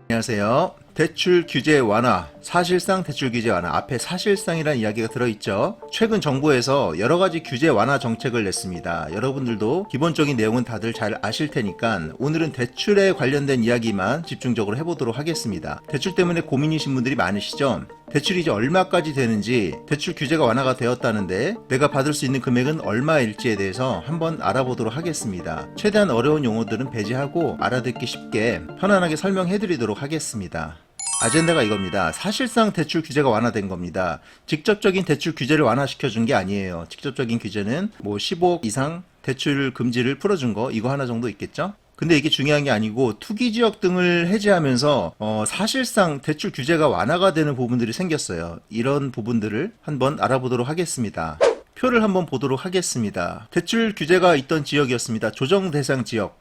안녕하세요. 대출 규제 완화, 사실상 대출 규제 완화, 앞에 사실상이라는 이야기가 들어있죠. 최근 정부에서 여러가지 규제 완화 정책을 냈습니다. 여러분들도 기본적인 내용은 다들 잘 아실 테니까 오늘은 대출에 관련된 이야기만 집중적으로 해보도록 하겠습니다. 대출 때문에 고민이신 분들이 많으시죠? 대출이 이제 얼마까지 되는지, 대출 규제가 완화가 되었다는데 내가 받을 수 있는 금액은 얼마일지에 대해서 한번 알아보도록 하겠습니다. 최대한 어려운 용어들은 배제하고 알아듣기 쉽게 편안하게 설명해드리도록 하겠습니다. 아젠다가 이겁니다. 사실상 대출 규제가 완화된 겁니다. 직접적인 대출 규제를 완화시켜준 게 아니에요. 직접적인 규제는 뭐 15억 이상 대출 금지를 풀어준 거, 이거 하나 정도 있겠죠? 근데 이게 중요한 게 아니고 투기지역 등을 해제하면서 사실상 대출 규제가 완화가 되는 부분들이 생겼어요. 이런 부분들을 한번 알아보도록 하겠습니다. 표를 한번 보도록 하겠습니다. 대출 규제가 있던 지역이었습니다. 조정 대상 지역.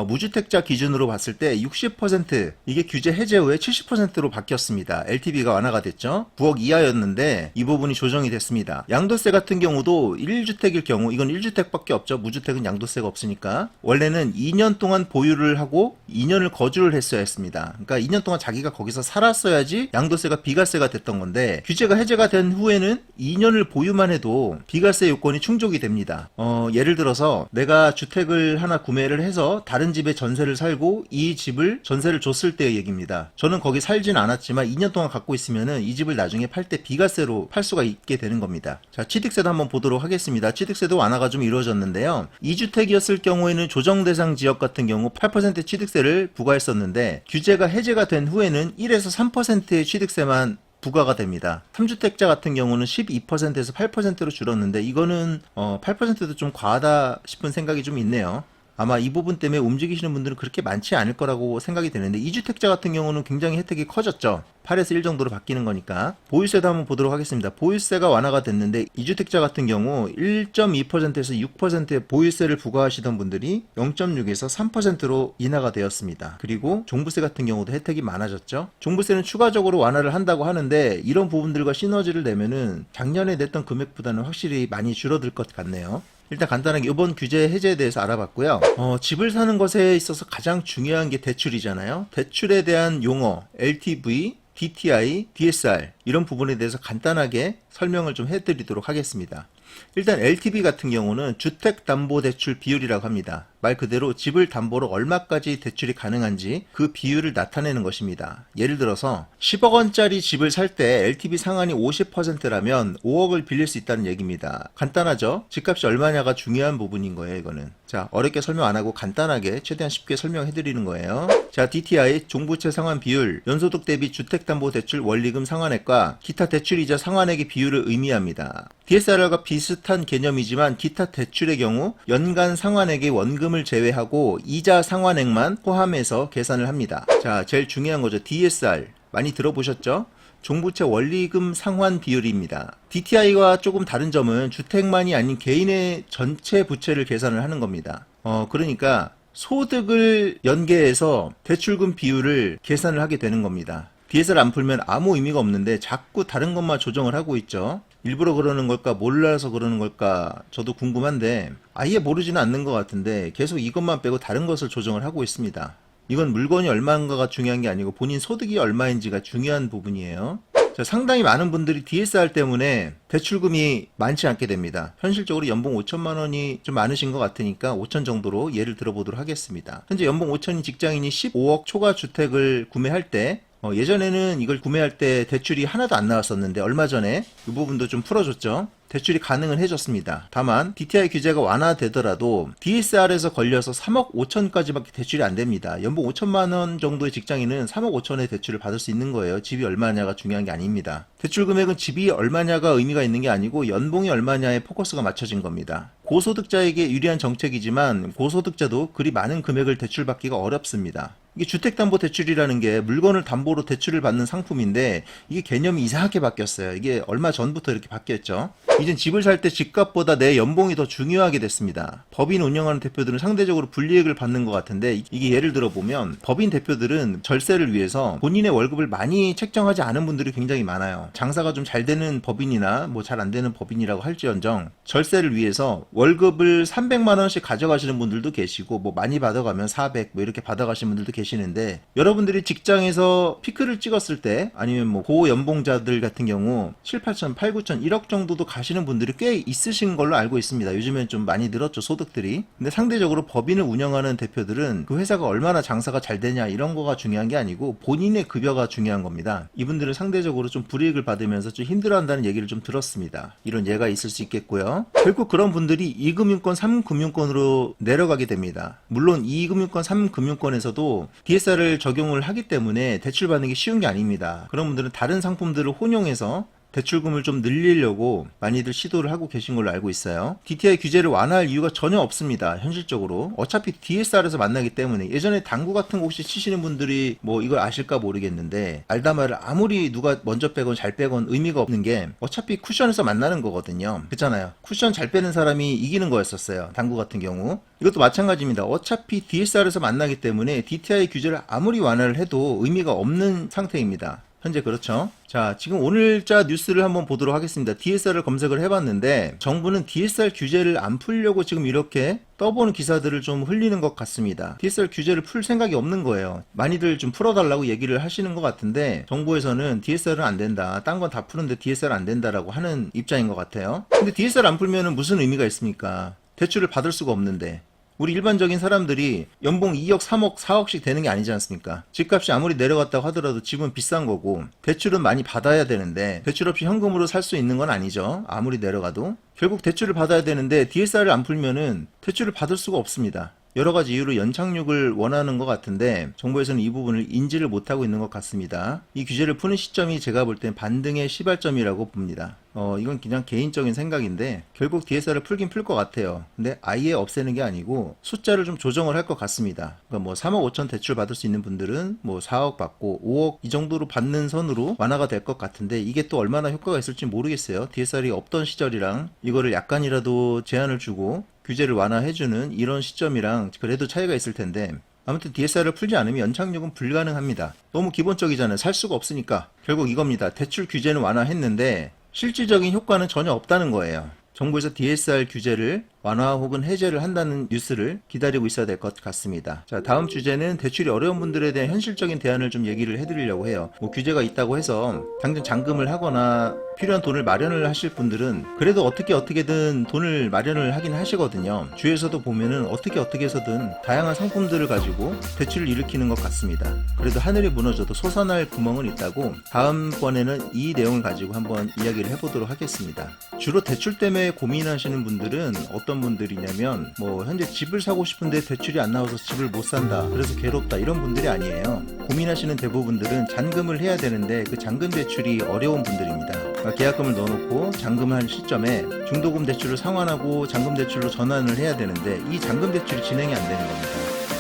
무주택자 기준으로 봤을 때 60%, 이게 규제 해제 후에 70%로 바뀌었습니다. LTV가 완화가 됐죠. 9억 이하였는데 이 부분이 조정이 됐습니다. 양도세 같은 경우도 1주택일 경우, 이건 1주택밖에 없죠. 무주택은 양도세가 없으니까. 원래는 2년 동안 보유를 하고 2년을 거주를 했어야 했습니다. 그러니까 2년 동안 자기가 거기서 살았어야지 양도세가 비과세가 됐던 건데, 규제가 해제가 된 후에는 2년을 보유만 해도 비과세 요건이 충족이 됩니다. 예를 들어서 내가 주택을 하나 구매를 해서 다른 집에 전세를 살고 이 집을 전세를 줬을 때의 얘기입니다. 저는 거기 살진 않았지만 2년 동안 갖고 있으면은 이 집을 나중에 팔 때 비과세로 팔 수가 있게 되는 겁니다. 자, 취득세도 한번 보도록 하겠습니다. 취득세도 완화가 좀 이루어졌는데요. 2주택이었을 경우에는 조정 대상 지역 같은 경우 8% 취득세를 부과했었는데, 규제가 해제가 된 후에는 1에서 3%의 취득세만 부과가 됩니다. 3주택자 같은 경우는 12%에서 8%로 줄었는데, 이거는 8%도 좀 과하다 싶은 생각이 좀 있네요. 아마 이 부분 때문에 움직이시는 분들은 그렇게 많지 않을 거라고 생각이 되는데, 2주택자 같은 경우는 굉장히 혜택이 커졌죠. 8에서 1 정도로 바뀌는 거니까. 보유세도 한번 보도록 하겠습니다. 보유세가 완화가 됐는데 2주택자 같은 경우 1.2%에서 6%의 보유세를 부과하시던 분들이 0.6에서 3%로 인하가 되었습니다. 그리고 종부세 같은 경우도 혜택이 많아졌죠. 종부세는 추가적으로 완화를 한다고 하는데, 이런 부분들과 시너지를 내면은 작년에 냈던 금액보다는 확실히 많이 줄어들 것 같네요. 일단 간단하게 이번 규제 해제에 대해서 알아봤고요. 집을 사는 것에 있어서 가장 중요한 게 대출이잖아요. 대출에 대한 용어, LTV, DTI, DSR 이런 부분에 대해서 간단하게 설명을 좀 해드리도록 하겠습니다. 일단 LTV 같은 경우는 주택담보대출 비율이라고 합니다. 말 그대로 집을 담보로 얼마까지 대출이 가능한지 그 비율을 나타내는 것입니다. 예를 들어서 10억 원짜리 집을 살 때 LTV 상한이 50%라면 5억을 빌릴 수 있다는 얘기입니다. 간단하죠? 집값이 얼마냐가 중요한 부분인 거예요, 이거는. 자, 어렵게 설명 안 하고 간단하게 최대한 쉽게 설명해 드리는 거예요. 자, DTI, 종부채 상환 비율, 연소득 대비 주택담보대출 원리금 상환액과 기타 대출이자 상환액의 비율을 의미합니다. DSR과 비슷한 개념이지만 기타 대출의 경우 연간 상환액의 원금을 제외하고 이자 상환액만 포함해서 계산을 합니다. 자, 제일 중요한 거죠. DSR 많이 들어보셨죠? 종부채 원리금 상환 비율입니다. DTI와 조금 다른 점은 주택만이 아닌 개인의 전체 부채를 계산을 하는 겁니다. 그러니까 소득을 연계해서 대출금 비율을 계산을 하게 되는 겁니다. DSR 안 풀면 아무 의미가 없는데 자꾸 다른 것만 조정을 하고 있죠. 일부러 그러는 걸까, 몰라서 그러는 걸까, 저도 궁금한데 아예 모르지는 않는 것 같은데 계속 이것만 빼고 다른 것을 조정을 하고 있습니다. 이건 물건이 얼마인가가 중요한 게 아니고 본인 소득이 얼마인지가 중요한 부분이에요. 자, 상당히 많은 분들이 DSR 때문에 대출금이 많지 않게 됩니다. 현실적으로 연봉 5천만 원이 좀 많으신 것 같으니까 5천 정도로 예를 들어보도록 하겠습니다. 현재 연봉 5천인 직장인이 15억 초과 주택을 구매할 때, 예전에는 이걸 구매할 때 대출이 하나도 안 나왔었는데 얼마 전에 이 부분도 좀 풀어줬죠. 대출이 가능은 해줬습니다. 다만 DTI 규제가 완화되더라도 DSR에서 걸려서 3억 5천까지밖에 대출이 안 됩니다. 연봉 5천만 원 정도의 직장인은 3억 5천의 대출을 받을 수 있는 거예요. 집이 얼마냐가 중요한 게 아닙니다. 대출 금액은 집이 얼마냐가 의미가 있는 게 아니고 연봉이 얼마냐에 포커스가 맞춰진 겁니다. 고소득자에게 유리한 정책이지만 고소득자도 그리 많은 금액을 대출받기가 어렵습니다. 이게 주택담보대출이라는 게 물건을 담보로 대출을 받는 상품인데 이게 개념이 이상하게 바뀌었어요. 이게 얼마 전부터 이렇게 바뀌었죠. 이젠 집을 살 때 집값보다 내 연봉이 더 중요하게 됐습니다. 법인 운영하는 대표들은 상대적으로 불이익을 받는 것 같은데 이게 예를 들어 보면 법인 대표들은 절세를 위해서 본인의 월급을 많이 책정하지 않은 분들이 굉장히 많아요. 장사가 좀 잘 되는 법인이나 뭐 잘 안 되는 법인이라고 할지언정 절세를 위해서 월급을 300만 원씩 가져가시는 분들도 계시고 뭐 많이 받아가면 400 뭐 이렇게 받아가시는 분들도 계시는데 여러분들이 직장에서 피크를 찍었을 때 아니면 뭐 고연봉자들 같은 경우 7, 8천, 8, 9천, 1억 정도도 가시는 분들이 꽤 있으신 걸로 알고 있습니다. 요즘엔 좀 많이 늘었죠, 소득들이. 근데 상대적으로 법인을 운영하는 대표들은 그 회사가 얼마나 장사가 잘 되냐 이런 거가 중요한 게 아니고 본인의 급여가 중요한 겁니다. 이분들은 상대적으로 좀 불이익을 받으면서 좀 힘들어한다는 얘기를 좀 들었습니다. 이런 예가 있을 수 있겠고요. 결국 그런 분들이 2금융권, 3금융권으로 내려가게 됩니다. 물론 2금융권, 3금융권에서도 DSR을 적용을 하기 때문에 대출받는 게 쉬운 게 아닙니다. 그런 분들은 다른 상품들을 혼용해서 대출금을 좀 늘리려고 많이들 시도를 하고 계신 걸로 알고 있어요. DTI 규제를 완화할 이유가 전혀 없습니다. 현실적으로. 어차피 DSR에서 만나기 때문에 예전에 당구 같은 거 혹시 치시는 분들이 뭐 이걸 아실까 모르겠는데 알다 말을 아무리 누가 먼저 빼건 잘 빼건 의미가 없는 게 어차피 쿠션에서 만나는 거거든요. 그렇잖아요. 쿠션 잘 빼는 사람이 이기는 거였었어요. 당구 같은 경우. 이것도 마찬가지입니다. 어차피 DSR에서 만나기 때문에 DTI 규제를 아무리 완화를 해도 의미가 없는 상태입니다. 현재 그렇죠. 자, 지금 오늘자 뉴스를 한번 보도록 하겠습니다. DSR을 검색을 해봤는데 정부는 DSR 규제를 안 풀려고 지금 이렇게 떠보는 기사들을 좀 흘리는 것 같습니다. DSR 규제를 풀 생각이 없는 거예요. 많이들 좀 풀어달라고 얘기를 하시는 것 같은데 정부에서는 DSR은 안 된다. 딴 건 다 푸는데 DSR 안 된다라고 하는 입장인 것 같아요. 근데 DSR 안 풀면은 무슨 의미가 있습니까? 대출을 받을 수가 없는데. 우리 일반적인 사람들이 연봉 2억, 3억, 4억씩 되는 게 아니지 않습니까? 집값이 아무리 내려갔다고 하더라도 집은 비싼 거고 대출은 많이 받아야 되는데 대출 없이 현금으로 살 수 있는 건 아니죠. 아무리 내려가도. 결국 대출을 받아야 되는데 DSR을 안 풀면은 대출을 받을 수가 없습니다. 여러 가지 이유로 연착륙을 원하는 것 같은데 정부에서는 이 부분을 인지를 못하고 있는 것 같습니다. 이 규제를 푸는 시점이 제가 볼 땐 반등의 시발점이라고 봅니다. 이건 그냥 개인적인 생각인데 결국 DSR을 풀긴 풀 것 같아요. 근데 아예 없애는 게 아니고 숫자를 좀 조정을 할 것 같습니다. 그러니까 뭐 3억 5천 대출 받을 수 있는 분들은 뭐 4억 받고 5억 이 정도로 받는 선으로 완화가 될 것 같은데 이게 또 얼마나 효과가 있을지 모르겠어요. DSR이 없던 시절이랑 이거를 약간이라도 제한을 주고 규제를 완화해주는 이런 시점이랑 그래도 차이가 있을 텐데 아무튼 DSR을 풀지 않으면 연착륙은 불가능합니다. 너무 기본적이잖아요. 살 수가 없으니까. 결국 이겁니다. 대출 규제는 완화했는데 실질적인 효과는 전혀 없다는 거예요. 정부에서 DSR 규제를 완화 혹은 해제를 한다는 뉴스를 기다리고 있어야 될 것 같습니다. 자, 다음 주제는 대출이 어려운 분들에 대한 현실적인 대안을 좀 얘기를 해드리려고 해요. 뭐 규제가 있다고 해서 당장 잔금을 하거나 필요한 돈을 마련을 하실 분들은 그래도 어떻게든 돈을 마련을 하긴 하시거든요. 주위에서도 보면은 어떻게 해서든 다양한 상품들을 가지고 대출을 일으키는 것 같습니다. 그래도 하늘이 무너져도 솟아날 구멍은 있다고 다음번에는 이 내용을 가지고 한번 이야기를 해보도록 하겠습니다. 주로 대출 때문에 고민하시는 분들은 어떤 분들이냐면 뭐 현재 집을 사고 싶은데 대출이 안 나와서 집을 못 산다 그래서 괴롭다 이런 분들이 아니에요. 고민하시는 대부분들은 잔금을 해야 되는데 그 잔금 대출이 어려운 분들입니다. 그러니까 계약금을 넣어놓고 잔금을 한 시점에 중도금 대출을 상환하고 잔금 대출로 전환을 해야 되는데 이 잔금 대출이 진행이 안 되는 겁니다.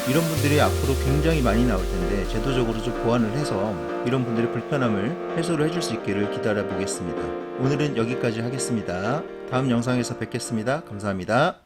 이런 분들이 앞으로 굉장히 많이 나올 텐데 제도적으로 좀 보완을 해서 이런 분들의 불편함을 해소를 해줄 수 있기를 기다려 보겠습니다. 오늘은 여기까지 하겠습니다. 다음 영상에서 뵙겠습니다. 감사합니다.